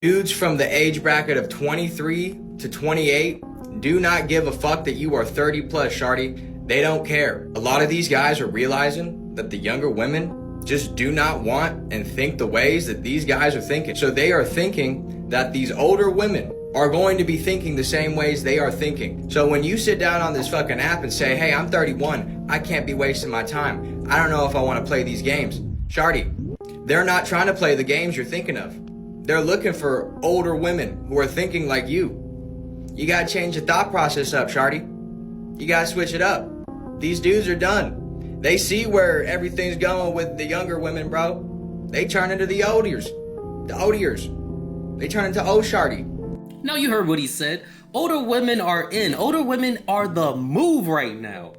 Dudes from the age bracket of 23 to 28 do not give a fuck that you are 30 plus, shawty. They don't care. A lot of these guys are realizing that the younger women just do not want and think the ways that these guys are thinking. So they are thinking that these older women are going to be thinking the same ways they are thinking. So when you sit down on this fucking app and say, hey, I'm 31, I can't be wasting my time. I don't know if I want to play these games. Shawty, they're not trying to play the games you're thinking of. They're looking for older women who are thinking like you. You gotta change your thought process up, shawty. You gotta switch it up. These dudes are done. They see where everything's going with the younger women, bro. They turn into the oldiers. The oldiers. They turn into old shawty. Now you heard what he said. Older women are in. Older women are the move right now.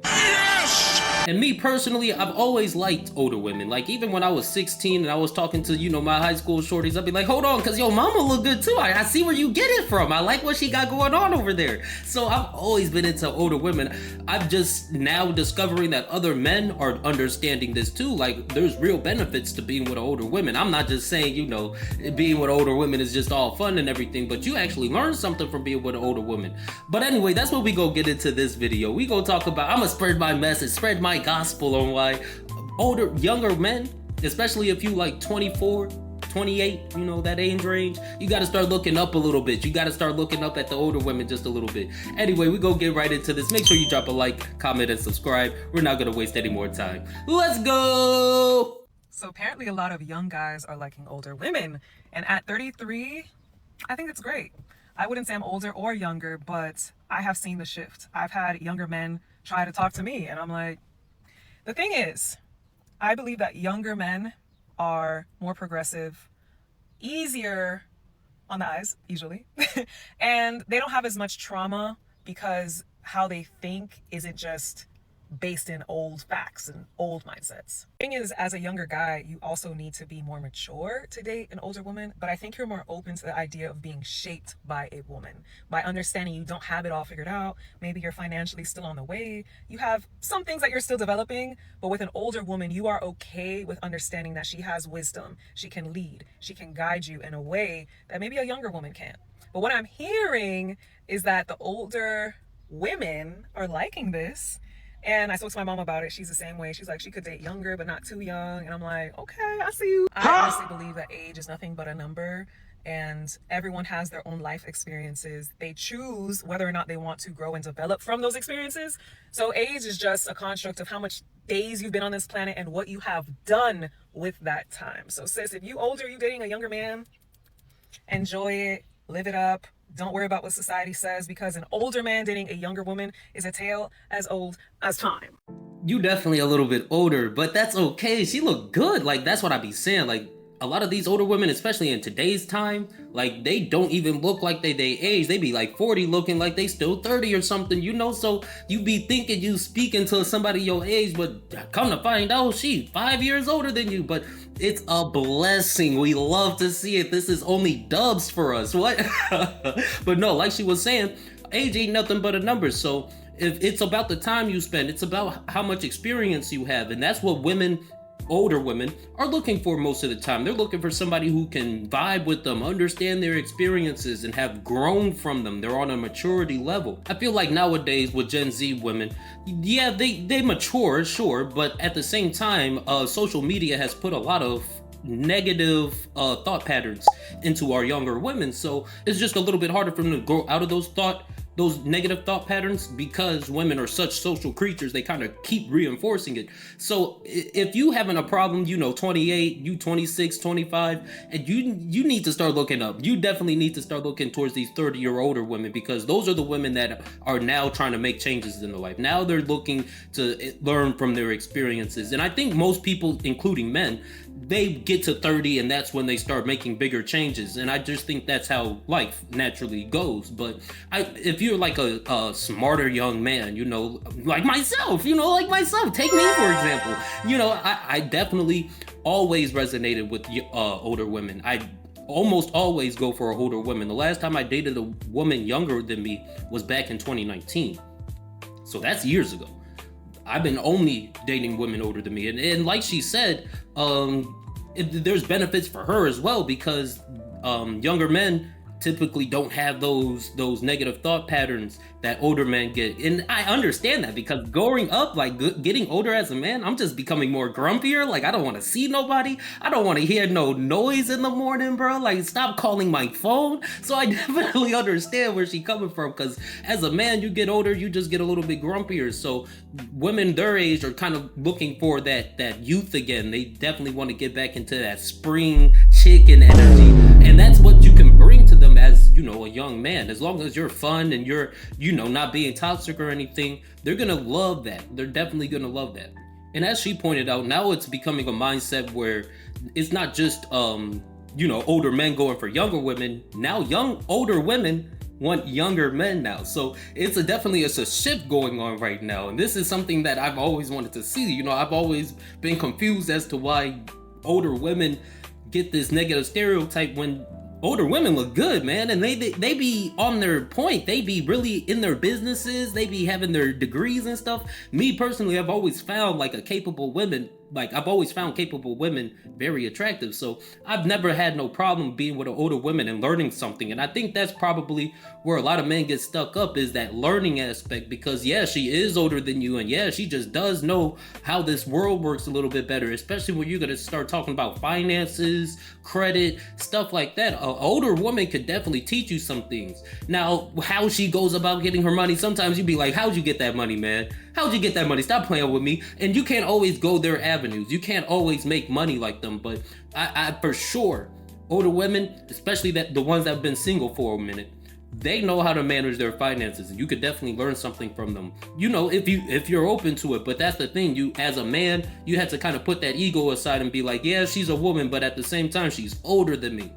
And me personally, I've always liked older women. Like, even when I was 16 and I was talking to, my high school shorties, I'd be like, hold on, cause your mama look good too. I see where you get it from. I like what she got going on over there. So I've always been into older women. I'm just now discovering that other men are understanding this too. Like, there's real benefits to being with older women. I'm not just saying, being with older women is just all fun and everything, but you actually learn something from being with an older woman. But anyway, that's what we go get into this video. We go talk about, I'm gonna spread my message, spread my gospel on why younger men, especially if you like 24, 28, that age range, you got to start looking up a little bit. You got to start looking up at the older women just a little bit. Anyway, we go get right into this. Make sure you drop a like, comment, and subscribe. We're not going to waste any more time. Let's go! So apparently a lot of young guys are liking older women. And at 33, I think it's great. I wouldn't say I'm older or younger, but I have seen the shift. I've had younger men try to talk to me, and I'm like, the thing is, I believe that younger men are more progressive, easier on the eyes, usually, and they don't have as much trauma because how they think isn't just based in old facts and old mindsets. Thing is, as a younger guy, you also need to be more mature to date an older woman, but I think you're more open to the idea of being shaped by a woman, by understanding you don't have it all figured out. Maybe you're financially still on the way. You have some things that you're still developing, but with an older woman, you are okay with understanding that she has wisdom. She can lead. She can guide you in a way that maybe a younger woman can't. But what I'm hearing is that the older women are liking this. And I spoke to my mom about it. She's the same way. She's like, she could date younger, but not too young. And I'm like, okay, I see you. I honestly believe that age is nothing but a number. And everyone has their own life experiences. They choose whether or not they want to grow and develop from those experiences. So age is just a construct of how much days you've been on this planet and what you have done with that time. So sis, if you older, you dating a younger man, enjoy it, live it up. Don't worry about what society says, because an older man dating a younger woman is a tale as old as time. You definitely a little bit older, but that's okay. She looked good. Like, that's what I be saying. Like, a lot of these older women, especially in today's time, like, they don't even look like they age. They be like 40 looking like they still 30 or something, So you be thinking you speaking to somebody your age, but come to find out she 5 years older than you. But it's a blessing. We love to see it. This is only dubs for us. What? But no, like she was saying, age ain't nothing but a number. So if it's about the time you spend, it's about how much experience you have. And that's what older women are looking for most of the time. They're looking for somebody who can vibe with them, understand their experiences, and have grown from them. They're on a maturity level. I feel like nowadays with Gen Z women, yeah, they mature, sure, but at the same time, social media has put a lot of negative thought patterns into our younger women. So it's just a little bit harder for them to grow out of those negative thought patterns, because women are such social creatures. They kind of keep reinforcing it. So if you having a problem, 28, you 26, 25, and you need to start looking up. You definitely need to start looking towards these 30 or older women, because those are the women that are now trying to make changes in their life. Now they're looking to learn from their experiences. And I think most people, including men, they get to 30 and that's when they start making bigger changes. And I just think that's how life naturally goes. But if you're like a smarter young man, like myself, take me for example, I definitely always resonated with older women. I almost always go for older women. The last time I dated a woman younger than me was back in 2019. So that's years ago. I've been only dating women older than me. And like she said, there's benefits for her as well, because younger men typically don't have those negative thought patterns that older men get. And I understand that, because growing up, like getting older as a man, I'm just becoming more grumpier. Like, I don't want to see nobody. I don't want to hear no noise in the morning, bro. Like, stop calling my phone. So I definitely understand where she coming from, because as a man, you get older, you just get a little bit grumpier. So women their age are kind of looking for that youth again. They definitely want to get back into that spring chicken energy. And that's what you can bring to them as, you know, a young man. As long as you're fun and you're, you know, not being toxic or anything, they're gonna love that. They're definitely gonna love that. And as she pointed out, now it's becoming a mindset where it's not just you know, older men going for younger women. Now older women want younger men now. So it's definitely a shift going on right now. And this is something that I've always wanted to see. You know, I've always been confused as to why older women get this negative stereotype when older women look good, man, and they be on their point. They be really in their businesses. They be having their degrees and stuff. Me personally, I've always found capable women very attractive. So I've never had no problem being with an older woman and learning something. And I think that's probably where a lot of men get stuck up, is that learning aspect, because yeah, she is older than you, and yeah, she just does know how this world works a little bit better, especially when you're gonna start talking about finances, credit, stuff like that. An older woman could definitely teach you some things. Now, how she goes about getting her money, sometimes you'd be like, how'd you get that money, man? How'd you get that money? Stop playing with me. And you can't always go their avenues. You can't always make money like them. But I for sure, older women, especially the ones that have been single for a minute, they know how to manage their finances, and you could definitely learn something from them. You know, if you're open to it. But that's the thing, you as a man, you have to kind of put that ego aside and be like, yeah, she's a woman, but at the same time, she's older than me.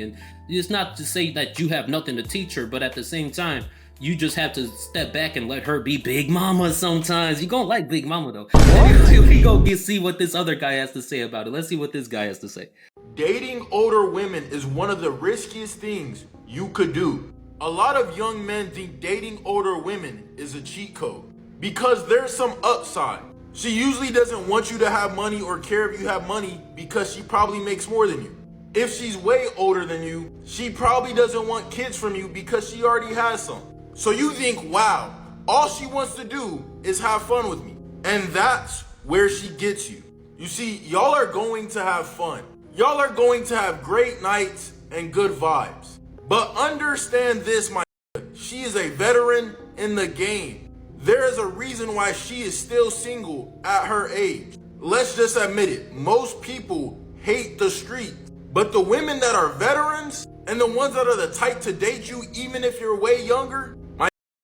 And it's not to say that you have nothing to teach her, but at the same time, you just have to step back and let her be Big Mama sometimes. You gonna like Big Mama though. Anyway, we go see what this other guy has to say about it. Let's see what this guy has to say. Dating older women is one of the riskiest things you could do. A lot of young men think dating older women is a cheat code because there's some upside. She usually doesn't want you to have money or care if you have money because she probably makes more than you. If she's way older than you, she probably doesn't want kids from you because she already has some. So you think, wow, all she wants to do is have fun with me. And that's where she gets you. You see, y'all are going to have fun. Y'all are going to have great nights and good vibes. But understand this, my she is a veteran in the game. There is a reason why she is still single at her age. Let's just admit it. Most people hate the street. But the women that are veterans and the ones that are the type to date you, even if you're way younger,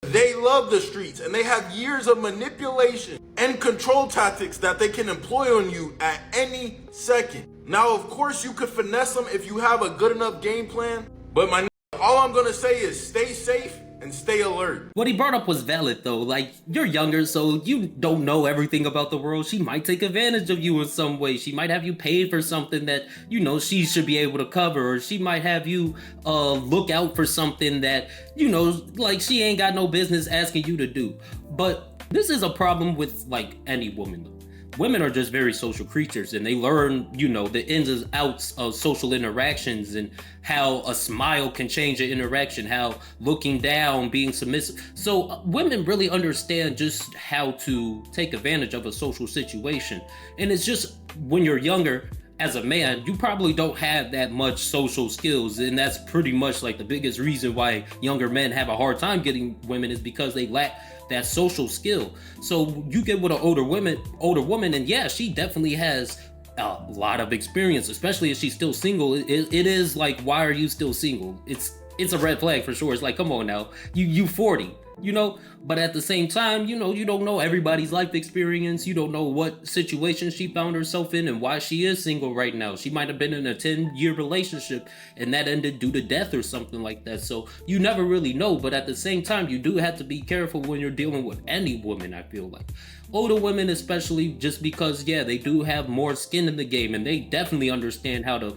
they love the streets, and they have years of manipulation and control tactics that they can employ on you at any second. Now, of course, you could finesse them if you have a good enough game plan, but all I'm gonna say is stay safe and stay alert. What he brought up was valid though. Like, you're younger, so you don't know everything about the world. She might take advantage of you in some way. She might have you paid for something that, you know, she should be able to cover, or she might have you look out for something that, you know, like she ain't got no business asking you to do. But this is a problem with like any woman though. Women are just very social creatures, and they learn, you know, the ins and outs of social interactions and how a smile can change an interaction, how looking down, being submissive. So women really understand just how to take advantage of a social situation. And it's just when you're younger, as a man, you probably don't have that much social skills, and that's pretty much like the biggest reason why younger men have a hard time getting women, is because they lack that social skill. So you get with an older woman, and yeah, she definitely has a lot of experience, especially if she's still single. It is like, why are you still single? It's a red flag for sure. It's like, come on now, you 40. You know, but at the same time, you know, you don't know everybody's life experience. You don't know what situation she found herself in and why she is single right now. She might have been in a 10-year relationship and that ended due to death or something like that. So you never really know. But at the same time, you do have to be careful when you're dealing with any woman, I feel like. Older women especially, just because, yeah, they do have more skin in the game, and they definitely understand how to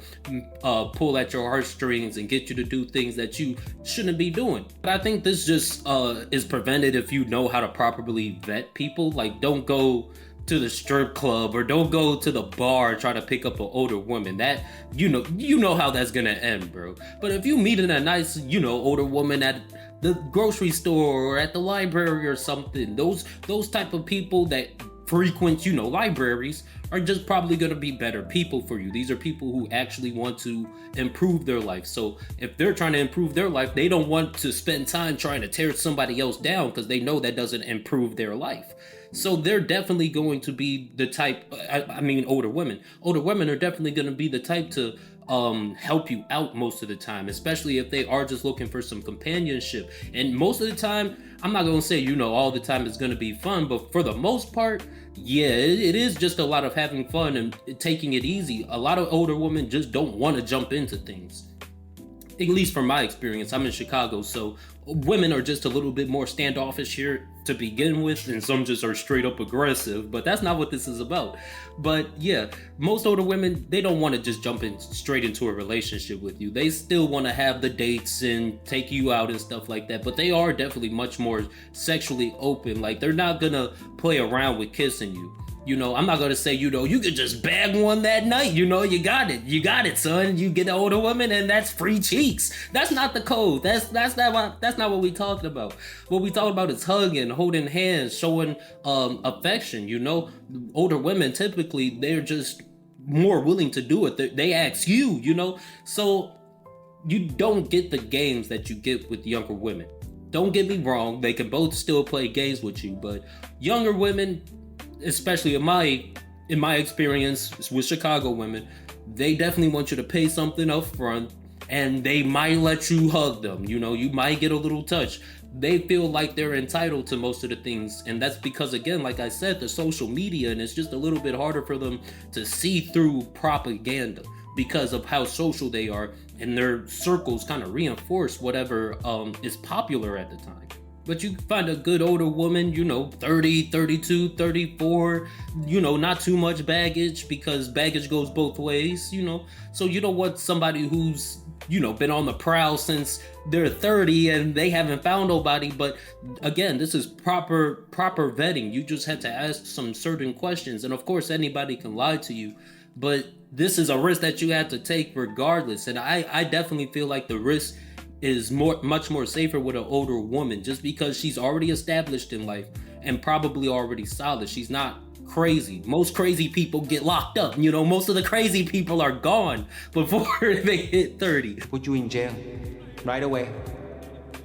pull at your heartstrings and get you to do things that you shouldn't be doing. But I think this just is prevented if you know how to properly vet people. Like, don't go to the strip club or don't go to the bar try to pick up an older woman. That you know how that's gonna end, bro. But if you meet a nice, older woman at the grocery store or at the library or something, those type of people that frequent, libraries are just probably going to be better people for you. These are people who actually want to improve their life. So if they're trying to improve their life, they don't want to spend time trying to tear somebody else down because they know that doesn't improve their life. So they're definitely going to be the type, older women. Older women are definitely going to be the type to help you out most of the time, especially if they are just looking for some companionship. And most of the time, I'm not going to say, all the time it's going to be fun, but for the most part, yeah, it is just a lot of having fun and taking it easy. A lot of older women just don't want to jump into things. At least from my experience, I'm in Chicago, so women are just a little bit more standoffish here to begin with, and some just are straight up aggressive, but that's not what this is about. But yeah, most older women, they don't want to just jump in straight into a relationship with you. They still want to have the dates and take you out and stuff like that, but they are definitely much more sexually open. Like, they're not gonna play around with kissing you. I'm not gonna say, you could just bag one that night. You got it, son. You get an older woman, and that's free cheeks. That's not the code. That's not what we talking about. What we talking about is hugging, holding hands, showing affection. Older women typically, they're just more willing to do it. They ask you. So you don't get the games that you get with younger women. Don't get me wrong. They can both still play games with you, but younger women, especially in my experience with Chicago women, they definitely want you to pay something up front, and they might let you hug them. You might get a little touch. They feel like they're entitled to most of the things, and that's because, again, like I said, the social media, and it's just a little bit harder for them to see through propaganda because of how social they are, and their circles kind of reinforce whatever is popular at the time. But you find a good older woman, 30, 32, 34, not too much baggage, because baggage goes both ways, So you don't want somebody who's, been on the prowl since they're 30 and they haven't found nobody. But again, this is proper vetting. You just have to ask some certain questions. And of course, anybody can lie to you. But this is a risk that you have to take regardless. And I definitely feel like the risk is much more safer with an older woman, just because she's already established in life and probably already solid. She's not crazy. Most crazy people get locked up. Most of the crazy people are gone before they hit 30. Put you in jail right away.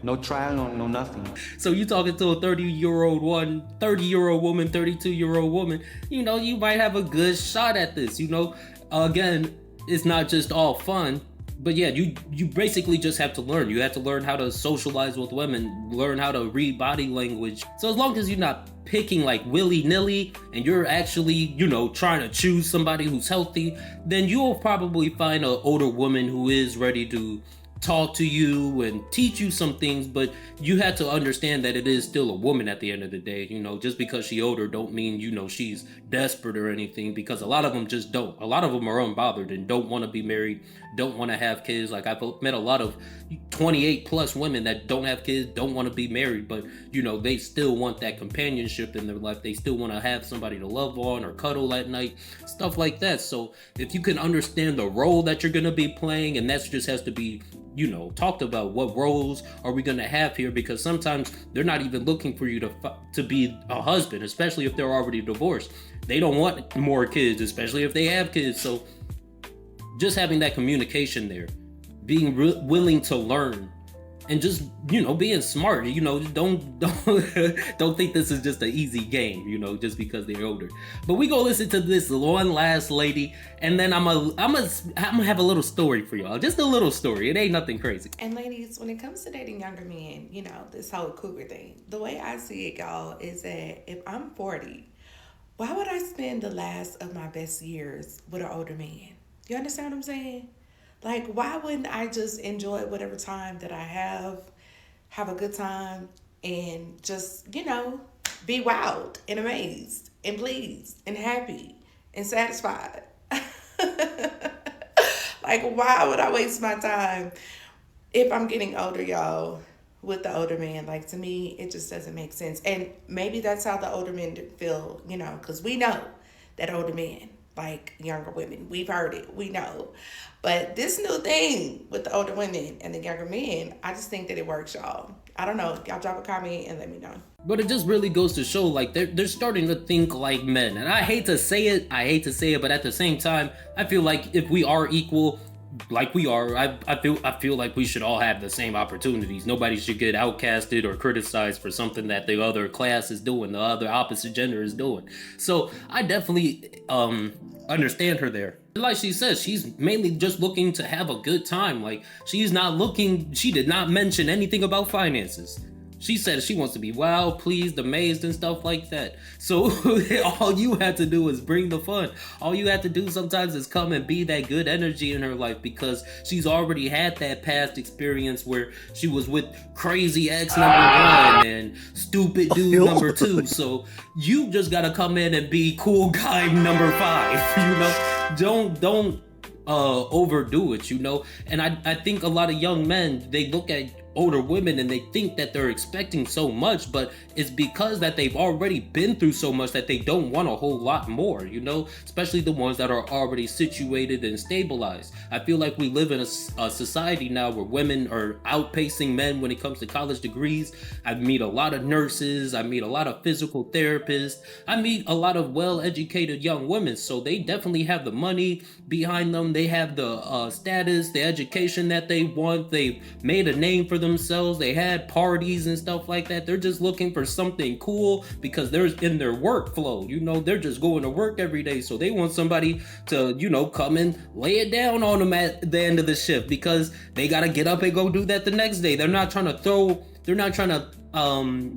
No trial, no nothing. So you talking to a 30-year-old woman, 32-year-old woman, you might have a good shot at this. Again, it's not just all fun. But yeah, you basically just have to learn. You have to learn how to socialize with women, learn how to read body language. So as long as you're not picking like willy-nilly and you're actually, trying to choose somebody who's healthy, then you'll probably find an older woman who is ready to talk to you and teach you some things. But you have to understand that it is still a woman at the end of the day. Just because she's older don't mean she's desperate or anything, because a lot of them just don't. A lot of them are unbothered and don't want to be married, don't want to have kids. Like, I've met a lot of 28 plus women that don't have kids, don't want to be married, but they still want that companionship in their life. They still want to have somebody to love on or cuddle at night, stuff like that. So if you can understand the role that you're going to be playing, and that just has to be talked about, what roles are we going to have here, because sometimes they're not even looking for you to be a husband, especially if they're already divorced. They don't want more kids, especially if they have kids. So just having that communication there, being willing to learn, and just being smart. Don't don't think this is just an easy game, just because they're older. But we go listen to this one last lady, and then I'm gonna have a little story for y'all. Just a little story. It ain't nothing crazy. And ladies, when it comes to dating younger men, this whole cougar thing, the way I see it, y'all, is that if I'm 40, why would I spend the last of my best years with an older man? You understand what I'm saying? Like, why wouldn't I just enjoy whatever time that I have a good time, and just, be wild and amazed and pleased and happy and satisfied? Like, why would I waste my time if I'm getting older, y'all, with the older man. Like, to me, it just doesn't make sense. And maybe that's how the older men feel, you know, because we know that older men like younger women. We've heard it. We know. But this new thing with the older women and the younger men, I just think that it works, y'all. I don't know. Y'all drop a comment and let me know. But it just really goes to show, like, they're starting to think like men. And I hate to say it, but at the same time, I feel like if we are equal, like we are, I feel like we should all have the same opportunities. Nobody should get outcasted or criticized for something that the other class is doing, the other opposite gender is doing. So I definitely understand her there. Like she says, she's mainly just looking to have a good time. Like, she did not mention anything about finances. She said she wants to be wowed, pleased, amazed, and stuff like that. So all you have to do is bring the fun. All you have to do sometimes is come and be that good energy in her life, because she's already had that past experience where she was with crazy ex number one and stupid dude number two. So you just gotta come in and be cool guy number 5. You know, don't overdo it. You know, and I think a lot of young men, they look at older women and they think that they're expecting so much, but it's because that they've already been through so much that they don't want a whole lot more, you know, especially the ones that are already situated and stabilized. I feel like we live in a society now where women are outpacing men when it comes to college degrees. I meet a lot of nurses, I meet a lot of physical therapists, I meet a lot of well-educated young women, so they definitely have the money behind them, they have the status, the education that they want, they've made a name for themselves, they had parties and stuff like that. They're just looking for something cool because they're in their workflow, you know, they're just going to work every day, so they want somebody to, you know, come and lay it down on them at the end of the shift because they got to get up and go do that the next day. They're not trying to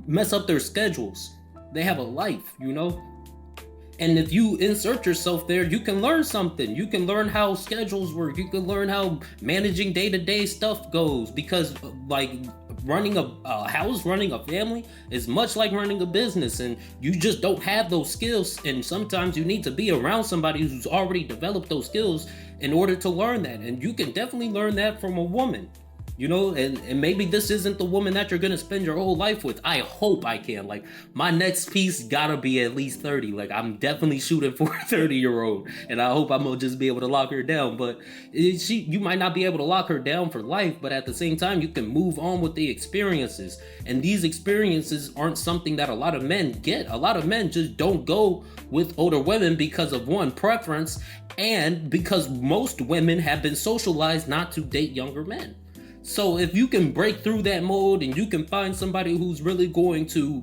mess up their schedules. They have a life, you know. And if you insert yourself there, you can learn something. You can learn how schedules work. You can learn how managing day-to-day stuff goes. Because like running a house, running a family is much like running a business. And you just don't have those skills. And sometimes you need to be around somebody who's already developed those skills in order to learn that. And you can definitely learn that from a woman. You know, and maybe this isn't the woman that you're gonna spend your whole life with. I hope I can. Like, my next piece gotta be at least 30. Like, I'm definitely shooting for a 30-year-old, and I hope I'm gonna just be able to lock her down. But you might not be able to lock her down for life, but at the same time, you can move on with the experiences. And these experiences aren't something that a lot of men get. A lot of men just don't go with older women because of one, preference, and because most women have been socialized not to date younger men. So if you can break through that mold and you can find somebody who's really going to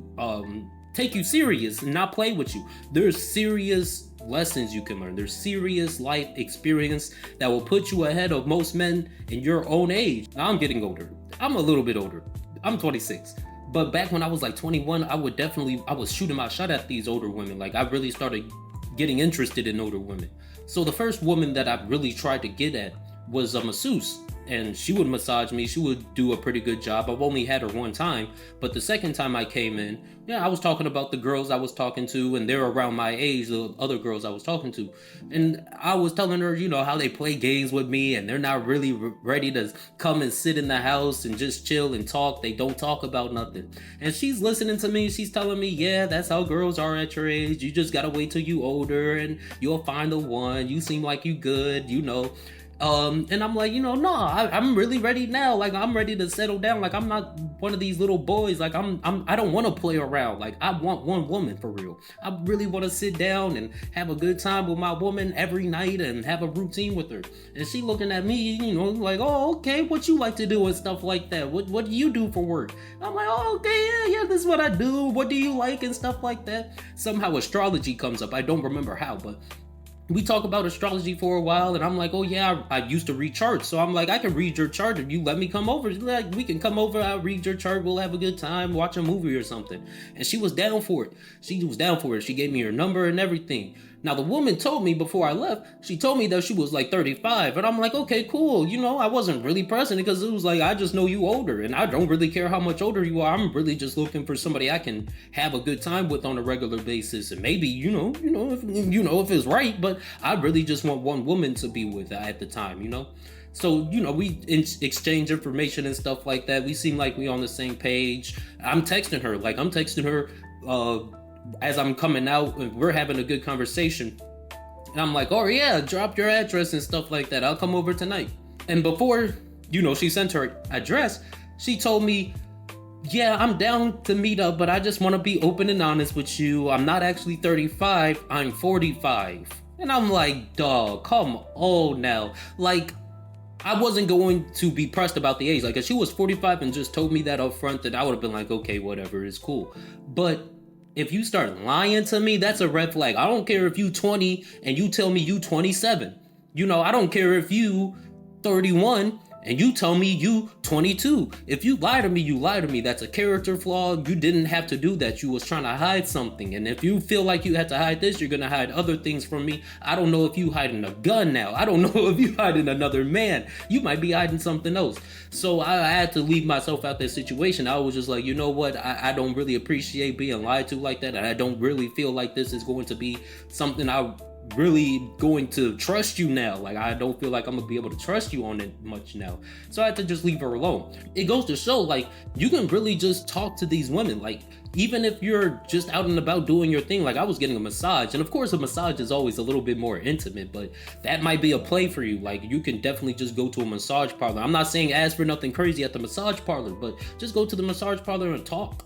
take you serious and not play with you, there's serious lessons you can learn. There's serious life experience that will put you ahead of most men in your own age. Now, I'm getting older. I'm a little bit older. I'm 26. But back when I was like 21, I was shooting my shot at these older women. Like, I really started getting interested in older women. So the first woman that I really tried to get at was a masseuse. And she would massage me. She would do a pretty good job. I've only had her one time, but the second time I came in, yeah, I was talking about the girls I was talking to, and they're around my age, the other girls I was talking to. And I was telling her, you know, how they play games with me, and they're not really ready to come and sit in the house and just chill and talk. They don't talk about nothing. And she's listening to me. She's telling me, yeah, that's how girls are at your age. You just gotta wait till you older, and you'll find the one. You seem like you good, you know. And I'm like, you know, no, I'm really ready now. Like, I'm ready to settle down. Like, I'm not one of these little boys. Like, I don't want to play around. Like, I want one woman for real. I really want to sit down and have a good time with my woman every night and have a routine with her. And she looking at me, you know, like, oh, okay, what you like to do and stuff like that. What do you do for work? I'm like, oh, okay, yeah, this is what I do. What do you like and stuff like that. Somehow astrology comes up. I don't remember how, but we talk about astrology for a while, and I'm like, oh yeah, I used to read charts. So I'm like, I can read your chart if you let me come over. Like, we can come over, I'll read your chart, we'll have a good time, watch a movie or something. And she was down for it. She gave me her number and everything. Now, the woman told me before I left, she told me that she was like 35. And I'm like, okay, cool. You know, I wasn't really pressing it because it was like, I just know you older. And I don't really care how much older you are. I'm really just looking for somebody I can have a good time with on a regular basis. And maybe, if it's right. But I really just want one woman to be with at the time, you know. So, you know, we exchange information and stuff like that. We seem like we on the same page. I'm texting her as I'm coming out, and we're having a good conversation. And I'm like, oh yeah, drop your address and stuff like that. I'll come over tonight. And before, you know, she sent her address, she told me, yeah, I'm down to meet up, but I just want to be open and honest with you. I'm not actually 35, I'm 45. And I'm like, dog, come on now. Like, I wasn't going to be pressed about the age. Like, if she was 45 and just told me that up front, then I would have been like, okay, whatever, it's cool. But if you start lying to me, that's a red flag. I don't care if you 20 and you tell me you 27. You know, I don't care if you 31 and you tell me you 22. If you lie to me, you lie to me. That's a character flaw. You didn't have to do that. You was trying to hide something. And if you feel like you had to hide this, you're gonna hide other things from me. I don't know if you hiding a gun now. I don't know if you hiding another man. You might be hiding something else. So I had to leave myself out that situation. I was just like, you know what? I don't really appreciate being lied to like that. And I don't really feel like this is going to be something I really going to trust you now. Like, I don't feel like I'm gonna be able to trust you on it much now. So I had to just leave her alone. It goes to show, like, you can really just talk to these women. Like, even if you're just out and about doing your thing. Like, I was getting a massage, and of course a massage is always a little bit more intimate, but that might be a play for you. Like, you can definitely just go to a massage parlor. I'm not saying ask for nothing crazy at the massage parlor, but just go to the massage parlor and talk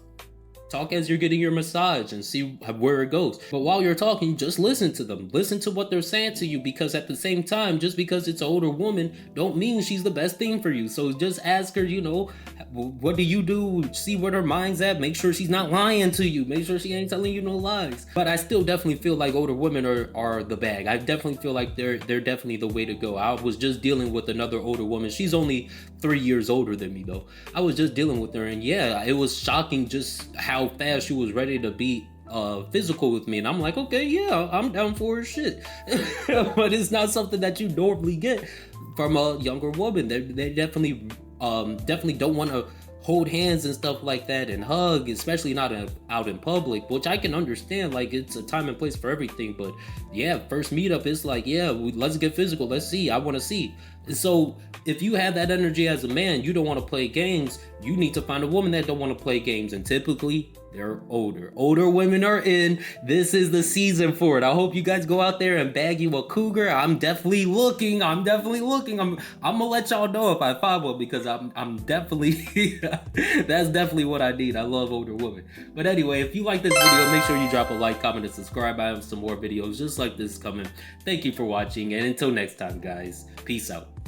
as you're getting your massage and see where it goes. But while you're talking, just listen to them. Listen to what they're saying to you, because at the same time, just because it's an older woman don't mean she's the best thing for you. So just ask her, you know, what do you do? See where her mind's at. Make sure she's not lying to you. Make sure she ain't telling you no lies. But I still definitely feel like older women are the bag. I definitely feel like they're definitely the way to go. I was just dealing with another older woman. She's only 3 years older than me though. I was just dealing with her, and yeah, it was shocking just how fast she was ready to be physical with me. And I'm like, okay, yeah, I'm down for her shit. But it's not something that you normally get from a younger woman. They definitely don't want to hold hands and stuff like that and hug, especially not out in public, which I can understand. Like, it's a time and place for everything. But yeah, first meetup, it's like, yeah, let's get physical. Let's see. I want to see. So if you have that energy as a man, you don't want to play games. You need to find a woman that don't want to play games, and typically they're older. Older women are in. This is the season for it. I hope you guys go out there and bag you a cougar. I'm definitely looking. I'm gonna let y'all know if I find one, because I'm definitely that's definitely what I need. I love older women. But anyway, if you like this video, make sure you drop a like, comment, and subscribe. I have some more videos just like this coming. Thank you for watching, and until next time, guys, peace out.